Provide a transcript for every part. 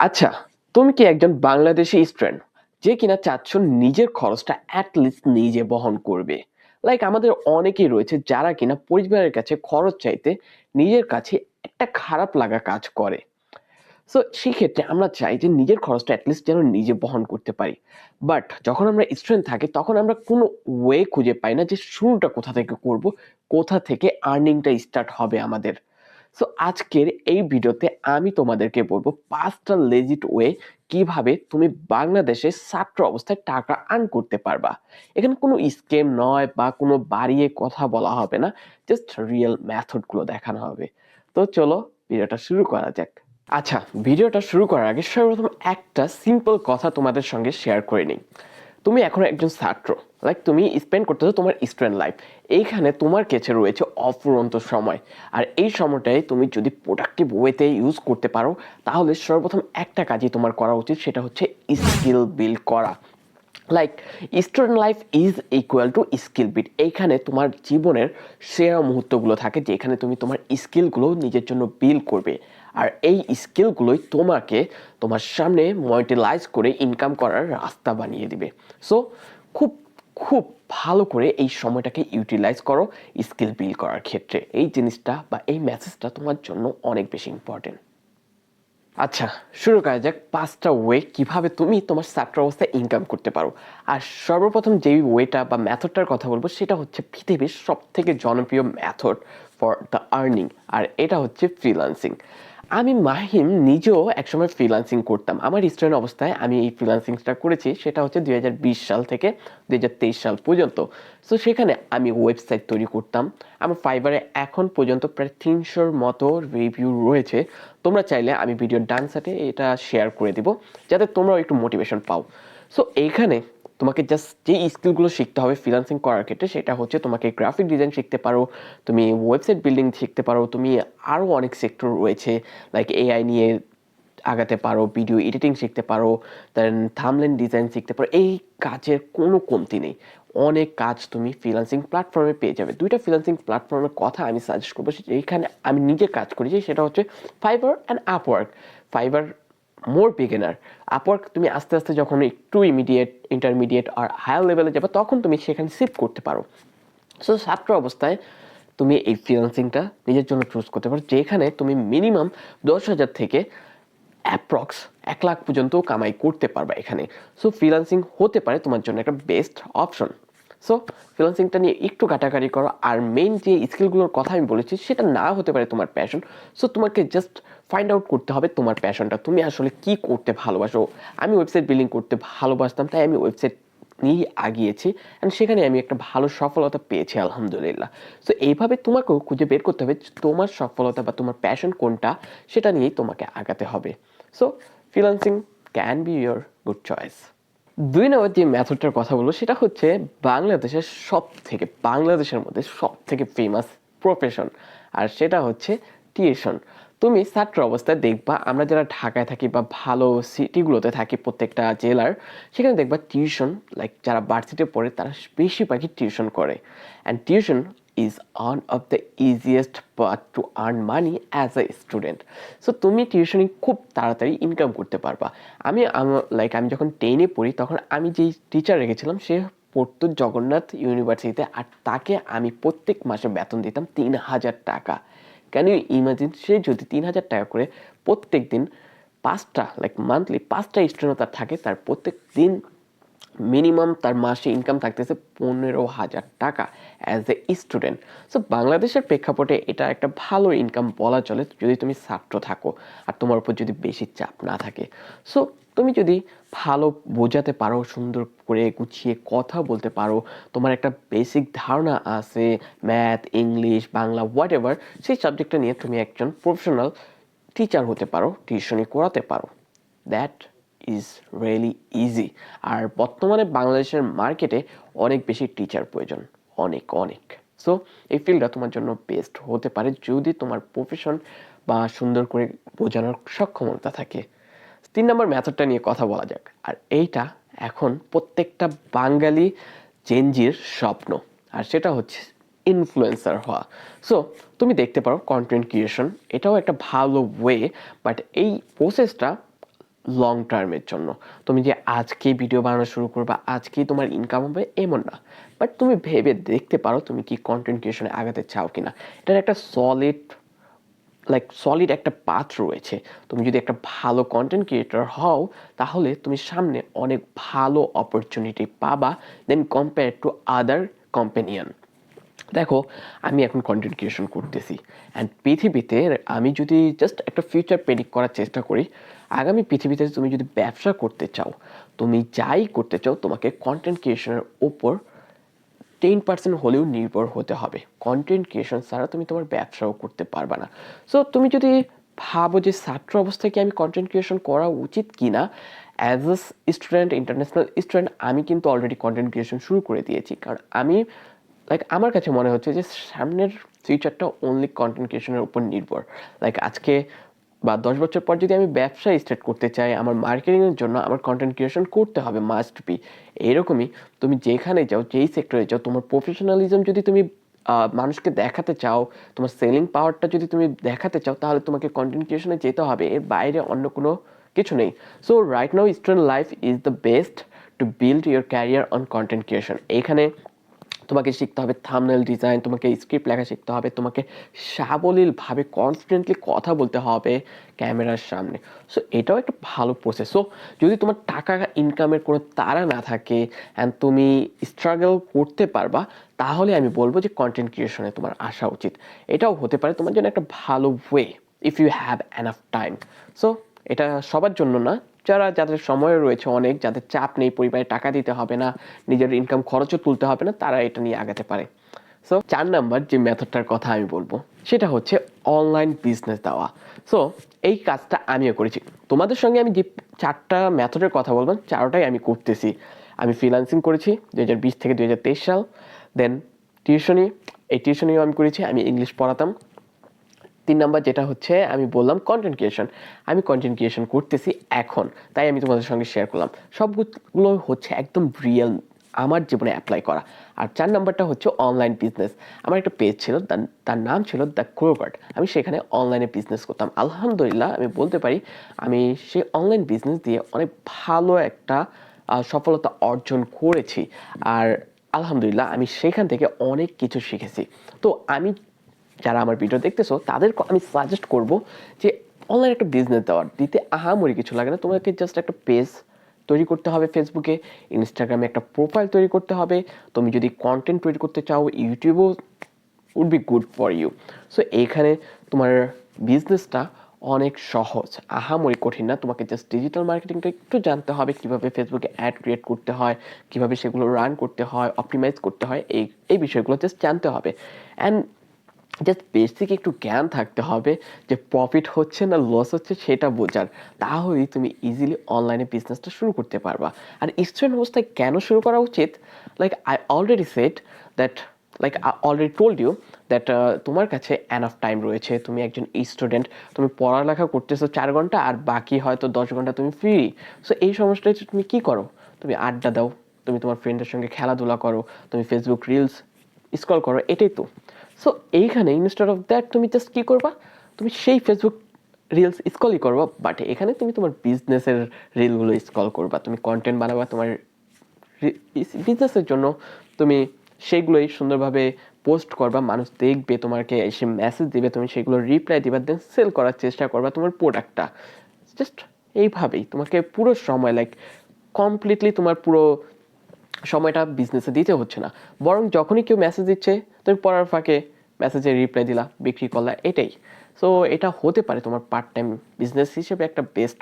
আচ্ছা, তুমি কি একজন বাংলাদেশী স্টুডেন্ট যে কিনা চাচ্ছ নিজের খরচটা এট লিস্ট নিজে বহন করবে? লাইক আমাদের অনেকেই রয়েছে যারা কিনা পরিবারের কাছে খরচ চাইতে নিজের কাছে একটা খারাপ লাগা কাজ করে। সো সেক্ষেত্রে আমরা চাই যে নিজের খরচটা এট লিস্ট যেন নিজে বহন করতে পারি। বাট যখন আমরা স্টুডেন্ট থাকি তখন আমরা কোনো ওয়ে খুঁজে পাই না যে শুরুটা কোথা থেকে করব, কোথা থেকে আর্নিংটা স্টার্ট হবে আমাদের। সো আজকের এই ভিডিওতে আমি তোমাদেরকে বলবো ৫টা লেজিট ওয়ে কিভাবে তুমি বাংলাদেশে ছাত্র অবস্থায় টাকা আর্ন করতে পারবা। এখানে কোনো স্কেম নয় বা কোনো বাড়িয়ে কথা বলা হবে না, জাস্ট রিয়েল মেথডগুলো দেখানো হবে। তো চলো ভিডিওটা শুরু করা যাক। আচ্ছা, ভিডিওটা শুরু করার আগে সর্বপ্রথম একটা সিম্পল কথা তোমাদের সঙ্গে শেয়ার করে নিই। তুমি এখন একজন ছাত্র, লাইক তুমি স্পেন্ড করতেছো তোমার স্টুডেন্ট লাইফ। এইখানে তোমার কাছে রয়েছে অফুরন্ত সময়। আর এই সময়টাই তুমি যদি প্রোডাক্টিভ ওয়েতে ইউজ করতে পারো তাহলে সর্বপ্রথম একটা কাজই তোমার করা উচিত, সেটা হচ্ছে স্কিল বিল্ড করা। Like student life is equal to skill bit. এইখানে তোমার জীবনের সেরা মুহূর্তগুলো থাকে যেখানে তুমি তোমার স্কিলগুলো নিজের জন্য বিল্ড করবে। আর এই স্কিলগুলোই তোমাকে তোমার সামনে মনিটাইজ করে ইনকাম করার রাস্তা বানিয়ে দিবে। সো খুব খুব ভালো করে এই সময়টাকে ইউটিলাইজ করো স্কিল বিল্ড করার ক্ষেত্রে। এই জিনিসটা বা এই মেসেজটা তোমার জন্য অনেক বেশি ইম্পর্টেন্ট। আচ্ছা, শুরু করা যাক ৫টা ওয়ে কিভাবে তুমি তোমার ছাত্র অবস্থায় ইনকাম করতে পারো। আর সর্বপ্রথম যেই ওয়েটা বা মেথডটার কথা বলবো সেটা হচ্ছে পৃথিবীর সবথেকে জনপ্রিয় মেথড ফর দ্য আর্নিং, আর এটা হচ্ছে ফ্রিল্যান্সিং। আমি মাহিম নিজেও একসময় ফ্রিল্যান্সিং করতাম। আমার স্টুডেন্ট অবস্থায় আমি এই ফ্রিল্যান্সিংটা করেছি, সেটা হচ্ছে ২০২০ সাল থেকে ২০২৩ সাল পর্যন্ত। সো সেখানে আমি ওয়েবসাইট তৈরি করতাম। আমার ফাইবারে এখন পর্যন্ত প্রায় ৩০০-র মতো রিভিউ রয়েছে। তোমরা চাইলে আমি ভিডিওর ডান সাইডে এটা শেয়ার করে দিব যাতে তোমরাও একটু মোটিভেশন পাও। সো এইখানে তোমাকে জাস্ট যে স্কিলগুলো শিখতে হবে ফ্রিল্যান্সিং করার ক্ষেত্রে সেটা হচ্ছে তোমাকে গ্রাফিক ডিজাইন শিখতে পারো, তুমি ওয়েবসাইট বিল্ডিং শিখতে পারো, তুমি আরও অনেক সেক্টর রয়েছে লাইক এআই নিয়ে আগাতে পারো, ভিডিও এডিটিং শিখতে পারো, দেন থাম্বনেল ডিজাইন শিখতে পারো। এই কাজের কোনো কমতি নেই, অনেক কাজ তুমি ফ্রিল্যান্সিং প্ল্যাটফর্মে পেয়ে যাবে। দুইটা ফ্রিল্যান্সিং প্ল্যাটফর্মের কথা আমি সাজেস্ট করবো, এইখানে আমি নিজে কাজ করেছি, সেটা হচ্ছে fibre and Upwork. Fibre more beginner, Upwork তুমি আস্তে আস্তে যখন একটু ইন্টারমিডিয়েট আর হায়ার লেভেলে যাবে তখন তুমি সেখানে শিফট করতে পারো। সো ছাত্র অবস্থায় তুমি এই ফ্রিল্যান্সিংটা নিজের জন্য চুজ করতে পারো, যেখানে তুমি মিনিমাম ১০,০০০ থেকে অ্যাপ্রক্স ১,০০,০০০ পর্যন্ত কামাই করতে পারবা এখানে। সো ফ্রিল্যান্সিং হতে পারে তোমার জন্য একটা বেস্ট অপশন। সো ফ্রিল্যান্সিংটা নিয়ে একটু কাটাকাটি করো। আর মেইন যে স্কিলগুলোর কথা আমি বলেছি সেটা না হতে পারে তোমার প্যাশন। সো তোমাকে জাস্ট ফাইন্ড আউট করতে হবে তোমার প্যাশনটা, তুমি আসলে কি করতে ভালোবাসো। আমি ওয়েবসাইট বিল্ডিং করতে ভালোবাসতাম, তাই আমি ওয়েবসাইট নিয়েই আগিয়েছি অ্যান্ড সেখানে আমি একটা ভালো সফলতা পেয়েছি আলহামদুলিল্লাহ। সো এইভাবে তোমাকেও খুঁজে বের করতে হবে তোমার সফলতা বা তোমার প্যাশন কোনটা, সেটা নিয়েই তোমাকে আগাতে হবে। So freelancing can be your good choice. ২ নম্বর যে মেথডটার কথা বলবো সেটা হচ্ছে বাংলাদেশের মধ্যে সবথেকে ফেমাস প্রফেশন, আর সেটা হচ্ছে টিউশন। তুমি ছাত্র অবস্থায় দেখবা আমরা যারা ঢাকায় থাকি বা ভালো সিটিগুলোতে থাকি প্রত্যেকটা জেলার, সেখানে দেখবা টিউশন লাইক যারা ভার্সিটিতে পড়ে তারা বেশিরভাগই টিউশন করে। And tuition is one of the easiest path to earn money as a student. So তুমি টিউশনি খুব তাড়াতাড়ি ইনকাম করতে পারবা। আমি যখন 10-এ পড়ি তখন আমি যেই টিচার রেখেছিলাম সে পড়তো জগন্নাথ ইউনিভার্সিটিতে, আর তাকে আমি প্রত্যেক মাসে বেতন দিতাম ৩,০০০ টাকা। ক্যান ইউ ইমাজিন, সে যদি ৩,০০০ টাকা করে প্রত্যেক দিন ৫টা মান্থলি ৫টা স্টুডেন্ট তার থাকে, তার প্রত্যেক দিন মিনিমাম তার মাসে ইনকাম থাকতেছে ১৫,০০০ টাকা অ্যাজ এ স্টুডেন্ট। সো বাংলাদেশের প্রেক্ষাপটে এটা একটা ভালো ইনকাম বলা চলে যদি তুমি ছাত্র থাকো আর তোমার উপর যদি বেশি চাপ না থাকে। সো তুমি যদি ভালো বোঝাতে পারো, সুন্দর করে গুছিয়ে কথা বলতে পারো, তোমার একটা বেসিক ধারণা আছে math, English, Bangla, what ever, সেই সাবজেক্টটা নিয়ে তুমি একজন প্রফেশনাল টিচার হতে পারো, টিউশনি করাতে পারো। That is really easy. আর বর্তমানে বাংলাদেশের মার্কেটে অনেক বেশি টিচার প্রয়োজন, অনেক অনেক। সো এই ফিল্ডটা তোমার জন্য বেস্ট হতে পারে যদি তোমার প্রফেশন বা সুন্দর করে বোঝানোর সক্ষমতা থাকে। ৩ নম্বর মেথডটা নিয়ে কথা বলা যাক, আর এইটা এখন প্রত্যেকটা বাঙালি জেনজির স্বপ্ন, আর সেটা হচ্ছে ইনফ্লুয়েন্সার হওয়া। সো তুমি দেখতে পারো কন্টেন্ট ক্রিয়েশন এটাও একটা ভালো ওয়ে, বাট এই প্রসেসটা লং টার্মের জন্য। তুমি যে আজকেই ভিডিও বানানো শুরু করবা, আজকেই তোমার ইনকাম হবে এমন না। বাট তুমি ভেবে দেখতে পারো তুমি কি কন্টেন্ট ক্রিয়েশনে আগাতে চাও কিনা। এটার একটা সলিড একটা পাথ রয়েছে। তুমি যদি একটা ভালো কন্টেন্ট ক্রিয়েটর হও, তাহলে তুমি সামনে অনেক ভালো অপরচুনিটি পাবা then compare to other companion. দেখো, আমি এখন কন্টেন্ট ক্রিয়েশন করতেছি অ্যান্ড পৃথিবীতে আমি যদি জাস্ট একটা ফিউচার প্রেডিক্ট করার চেষ্টা করি, আগামী পৃথিবীতে তুমি যদি ব্যবসা করতে চাও, তুমি যাই করতে চাও, তোমাকে কন্টেন্ট ক্রিয়েশনের ওপর 10% হলেও নির্ভর হতে হবে। কন্টেন্ট ক্রিয়েশন ছাড়া তুমি তোমার ব্যবসাও করতে পারবে না। সো তুমি যদি ভাবো যে ছাত্র অবস্থায় কি আমি কন্টেন্ট ক্রিয়েশন করা উচিত কি না, as a student, international student, আমি কিন্তু অলরেডি কন্টেন্ট ক্রিয়েশন শুরু করে দিয়েছি। কারণ আমি আমার কাছে মনে হচ্ছে যে সামনের ফিউচারটা অনলি কন্টেন্ট ক্রিয়েশনের উপর নির্ভর। আজকে বা 10 বছর পর যদি আমি ব্যবসা স্টার্ট করতে চাই, আমার মার্কেটিংয়ের জন্য আমার কন্টেন্ট ক্রিয়েশন করতে হবে, মাস্ট বি। এরকমই তুমি যেখানে যাও, যেই সেক্টরে যাও, তোমার প্রফেশনালিজম যদি তুমি মানুষকে দেখাতে চাও, তোমার সেলিং পাওয়ারটা যদি তুমি দেখাতে চাও, তাহলে তোমাকে কন্টেন্ট ক্রিয়েশনে যেতে হবে। এর বাইরে অন্য কোনো কিছু নেই। So right now student life is the best to build your career on content creation. এখানে তোমাকে শিখতে হবে থাম্বনেল ডিজাইন, তোমাকে স্ক্রিপ্ট লেখা শিখতে হবে, তোমাকে সাবলীলভাবে কনফিডেন্টলি কথা বলতে হবে ক্যামেরার সামনে। সো এটাও একটা ভালো প্রসেস। সো যদি তোমার টাকা ইনকামের কোনো তাড়া না থাকে অ্যান্ড তুমি স্ট্রাগল করতে পারবা, তাহলে আমি বলবো যে কন্টেন্ট ক্রিয়েশনে তোমার আসা উচিত। এটাও হতে পারে তোমার জন্য একটা ভালো way if you have enough time. So এটা সবার জন্য না, যাদের সময় রয়েছে অনেক, যাদের চাপ নেই, পরিবারে টাকা দিতে হবে না, নিজের ইনকাম খরচও তুলতে হবে না, তারা এটা নিয়ে আগাতে পারে। সো 4 নাম্বার যে মেথডটার কথা আমি বলবো, সেটা হচ্ছে অনলাইন বিজনেস দেওয়া। সো এই কাজটা আমিও করেছি। তোমাদের সঙ্গে আমি যে 4টা মেথডের কথা বলবো, 4টাই আমি করতেছি। আমি ফ্রিল্যান্সিং করেছি 2020 থেকে 2023 সাল। দেন টিউশনি, এই টিউশনিও আমি করেছি, আমি ইংলিশ পড়াতাম। 3 নাম্বার যেটা হচ্ছে আমি বললাম কন্টেন্ট ক্রিয়েশন, আমি কন্টেন্ট ক্রিয়েশন করতেছি এখন, তাই আমি তোমাদের সঙ্গে শেয়ার করলাম। সবগুলো হচ্ছে একদম রিয়েল, আমার জীবনে অ্যাপ্লাই করা। আর 4 নাম্বারটা হচ্ছে অনলাইন বিজনেস। আমার একটা পেজ ছিল, তার নাম ছিল দ্য ক্রোগার্ড। আমি সেখানে অনলাইনে বিজনেস করতাম। আলহামদুলিল্লাহ আমি বলতে পারি আমি সেই অনলাইন বিজনেস দিয়ে অনেক ভালো একটা সফলতা অর্জন করেছি। আর আলহামদুলিল্লাহ আমি সেখান থেকে অনেক কিছু শিখেছি। তো আমি, যারা আমার ভিডিও দেখতেছো, তাদের আমি সাজেস্ট করব যে অনলাইন একটা বিজনেস দিতে আহামরি কিছু লাগে না। তোমাকে জাস্ট একটা পেজ তৈরি করতে হবে ফেসবুকে, ইনস্টাগ্রামে একটা প্রোফাইল তৈরি করতে হবে। তুমি যদি কন্টেন্ট তৈরি করতে চাও, ইউটিউবও would be good for you. So এইখানে তোমার বিজনেসটা অনেক সহজ, আহামরি কঠিন না। তোমাকে জাস্ট ডিজিটাল মার্কেটিংটা একটু জানতে হবে, কীভাবে ফেসবুকে অ্যাড ক্রিয়েট করতে হয়, কীভাবে সেগুলো রান করতে হয়, অপটিমাইজ করতে হয়, এই বিষয়গুলো জাস্ট জানতে হবে। অ্যান্ড জাস্ট বেসিক একটু জ্ঞান থাকতে হবে যে প্রফিট হচ্ছে না লস হচ্ছে সেটা বোঝার। তাহলেই তুমি ইজিলি অনলাইনে বিজনেসটা শুরু করতে পারবা। আর স্টুডেন্ট অবস্থায় কেন শুরু করা উচিত, I already said that, I already told you that তোমার কাছে এনাফ টাইম রয়েছে। তুমি একজন স্টুডেন্ট, তুমি পড়ালেখা করতেছো 4 ঘন্টা, আর বাকি হয়তো 10 ঘন্টা তুমি ফ্রি। সো এই সময়টায় তুমি কী করো? তুমি আড্ডা দাও, তুমি তোমার ফ্রেন্ডের সঙ্গে খেলাধুলা করো, তুমি ফেসবুক রিলস স্ক্রল করো, এটাই তো। সো এইখানে ইনস্টেড অফ দ্যাট তুমি জাস্ট কী করবা, তুমি সেই ফেসবুক রিলস স্ক্রলই করবা, বাট এখানে তুমি তোমার বিজনেসের রিলগুলো স্ক্রল করবা, তুমি কন্টেন্ট বানাবা তোমার বিজনেসের জন্য, তুমি সেইগুলোই সুন্দরভাবে পোস্ট করবা, মানুষ দেখবে, তোমাকে এসে মেসেজ দিবে, তুমি সেগুলো রিপ্লাই দিবা, দেন সেল করার চেষ্টা করবা তোমার প্রোডাক্টটা। জাস্ট এইভাবেই তোমাকে পুরো সময় কমপ্লিটলি তোমার পুরো সময়টা বিজনেসে দিতে হচ্ছে না, বরং যখনই কেউ মেসেজ দিচ্ছে তুমি পড়ার ফাঁকে মেসেজের রিপ্লাই দিলা, বিক্রি করলা, এটাই। সো এটা হতে পারে তোমার পার্ট টাইম বিজনেস হিসেবে একটা বেস্ট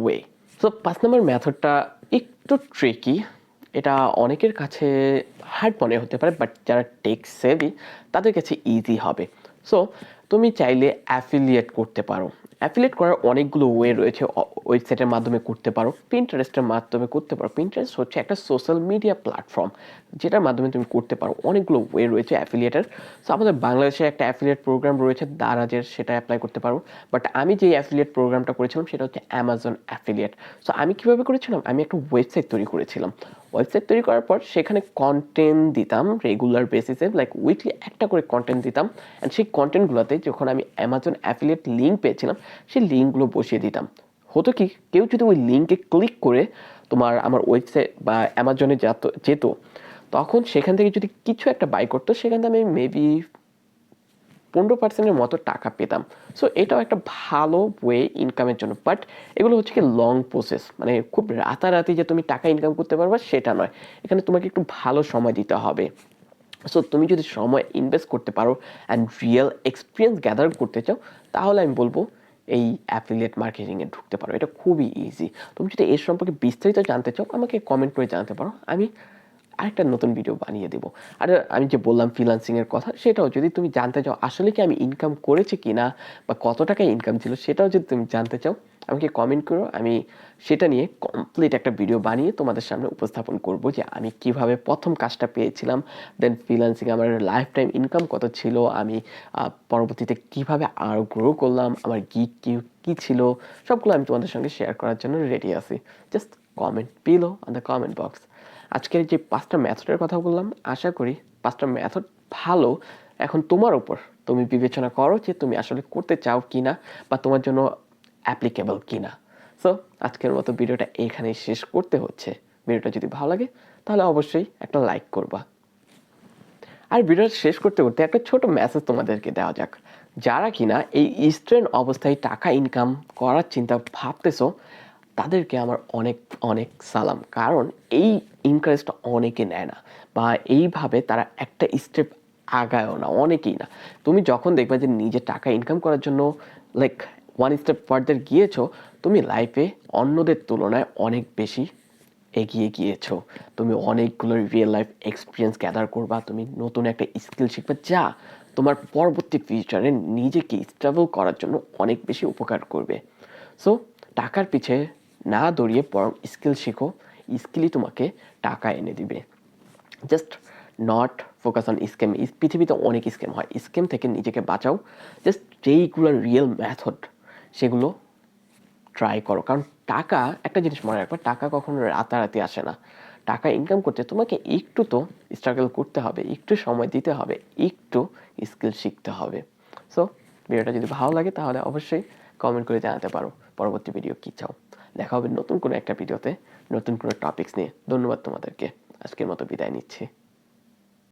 ওয়ে। সো 5 নম্বর মেথডটা একটু ট্রিকি, এটা অনেকের কাছে হার্ড মনে হতে পারে, বাট যারা টেক সেভি তাদের কাছে ইজি হবে। সো তুমি চাইলে অ্যাফিলিয়েট করতে পারো। অ্যাফিলিয়েট করার অনেকগুলো ওয়ে রয়েছে। ওয়েবসাইটের মাধ্যমে করতে পারো, পিন্টারেস্টের মাধ্যমে করতে পারো। পিন্টারেস্ট হচ্ছে একটা সোশ্যাল মিডিয়া প্ল্যাটফর্ম, যেটার মাধ্যমে তুমি করতে পারো। অনেকগুলো ওয়ে রয়েছে অ্যাফিলিয়েটের। সো আমাদের বাংলাদেশে একটা অ্যাফিলিয়েট প্রোগ্রাম রয়েছে দারাজের, সেটা অ্যাপ্লাই করতে পারো। বাট আমি যে অ্যাফিলিয়েট প্রোগ্রামটা করেছিলাম সেটা হচ্ছে অ্যামাজন অ্যাফিলিয়েট। সো আমি কীভাবে করেছিলাম, আমি একটা ওয়েবসাইট তৈরি করেছিলাম। ওয়েবসাইট তৈরি করার পর সেখানে কন্টেন্ট দিতাম রেগুলার বেসিসে, উইকলি একটা করে কন্টেন্ট দিতাম। অ্যান্ড সেই কন্টেন্টগুলোতে যখন আমি অ্যামাজন অ্যাফিলিয়েট লিঙ্ক পেয়েছিলাম, সেই লিঙ্কগুলো বসিয়ে দিতাম। হতো কি, কেউ যদি ওই লিঙ্কে ক্লিক করে আমার ওয়েবসাইট বা অ্যামাজনে যেত, তখন সেখান থেকে যদি কিছু একটা বাই করতো, সেখান থেকে আমি মেবি 15% মতো টাকা পেতাম। সো এটাও একটা ভালো ওয়ে ইনকামের জন্য। বাট এগুলো হচ্ছে কি লং প্রসেস, মানে খুব রাতারাতি যে তুমি টাকা ইনকাম করতে পারবা সেটা নয়। এখানে তোমাকে একটু ভালো সময় দিতে হবে। সো তুমি যদি সময় ইনভেস্ট করতে পারো অ্যান্ড রিয়েল এক্সপিরিয়েন্স গ্যাদার করতে চাও, তাহলে আমি বলবো এই অ্যাফিলিয়েট মার্কেটিংয়ে ঢুকতে পারো। এটা খুবই ইজি। তুমি যদি এর সম্পর্কে বিস্তারিত জানতে চাও, আমাকে কমেন্ট করে জানাতে পারো, আমি আরেকটা নতুন ভিডিও বানিয়ে দেবো। আর আমি যে বললাম ফ্রিল্যান্সিংয়ের কথা, সেটাও যদি তুমি জানতে চাও আসলে কি আমি ইনকাম করেছি কিনা বা কত টাকা ইনকাম ছিল, সেটাও যদি তুমি জানতে চাও, আমাকে কমেন্ট করো। আমি সেটা নিয়ে কমপ্লিট একটা ভিডিও বানিয়ে তোমাদের সামনে উপস্থাপন করব যে আমি কিভাবে প্রথম কাজটা পেয়েছিলাম, দেন ফ্রিল্যান্সিং আমার লাইফ টাইম ইনকাম কত ছিল, আমি পরবর্তীতে কিভাবে আরও গ্রো করলাম, আমার গিগ কী ছিল, সবগুলো আমি তোমাদের সঙ্গে শেয়ার করার জন্য রেডি আছি। Just comment below on the comment box. আজকের যে 5টা মেথডের কথা বললাম, আশা করি 5টা মেথড ভালো। এখন তোমার উপর, তুমি বিবেচনা করো যে তুমি আসলে করতে চাও কিনা বা তোমার জন্য অ্যাপ্লিকেবল কিনা। সো আজকের মতো ভিডিওটা এখানেই শেষ করতে হচ্ছে। ভিডিওটা যদি ভালো লাগে তাহলে অবশ্যই একটা লাইক করবা। আর ভিডিওটা শেষ করতে করতে একটা ছোট মেসেজ তোমাদেরকে দেওয়া যাক। যারা কিনা এই স্টুডেন্ট অবস্থায় টাকা ইনকাম করার চিন্তা ভাবতেছো, তাদেরকে আমার অনেক অনেক সালাম। কারণ এই ইনকারেজটা অনেকে নেয় না, বা এইভাবে তারা একটা স্টেপ আগায়ও না, অনেকেই না। তুমি যখন দেখবে যে নিজে টাকা ইনকাম করার জন্য লাইক ওয়ান স্টেপ ফার্দার গিয়েছো, তুমি লাইফে অন্যদের তুলনায় অনেক বেশি এগিয়ে গিয়েছো। তুমি অনেকগুলো রিয়েল লাইফ এক্সপিরিয়েন্স গ্যাদার করবা, তুমি নতুন একটা স্কিল শিখবে যা তোমার পরবর্তী ফিউচারে নিজেকে স্টেবল করার জন্য অনেক বেশি উপকার করবে। সো টাকার পিছে না দৌড়িয়ে বরং স্কিল শিখো, স্কিলই তোমাকে টাকা এনে দিবে। Just not focus on scam. পৃথিবীতে অনেক স্ক্যাম হয়, স্ক্যাম থেকে নিজেকে বাঁচাও। জাস্ট যেইগুলো রিয়েল মেথড, সেগুলো ট্রাই করো। কারণ টাকা, একটা জিনিস মনে রাখবে, টাকা কখনো রাতারাতি আসে না। টাকা ইনকাম করতে তোমাকে একটু তো স্ট্রাগল করতে হবে, একটু সময় দিতে হবে, একটু স্কিল শিখতে হবে। সো ভিডিওটা যদি ভালো লাগে তাহলে অবশ্যই কমেন্ট করে জানাতে পারো পরবর্তী ভিডিও কী চাও। দেখা হবে নতুন কোনো একটা ভিডিওতে, নতুন কোনো টপিকস নিয়ে। ধন্যবাদ তোমাদেরকে। আজকের মতো বিদায় নিচ্ছি।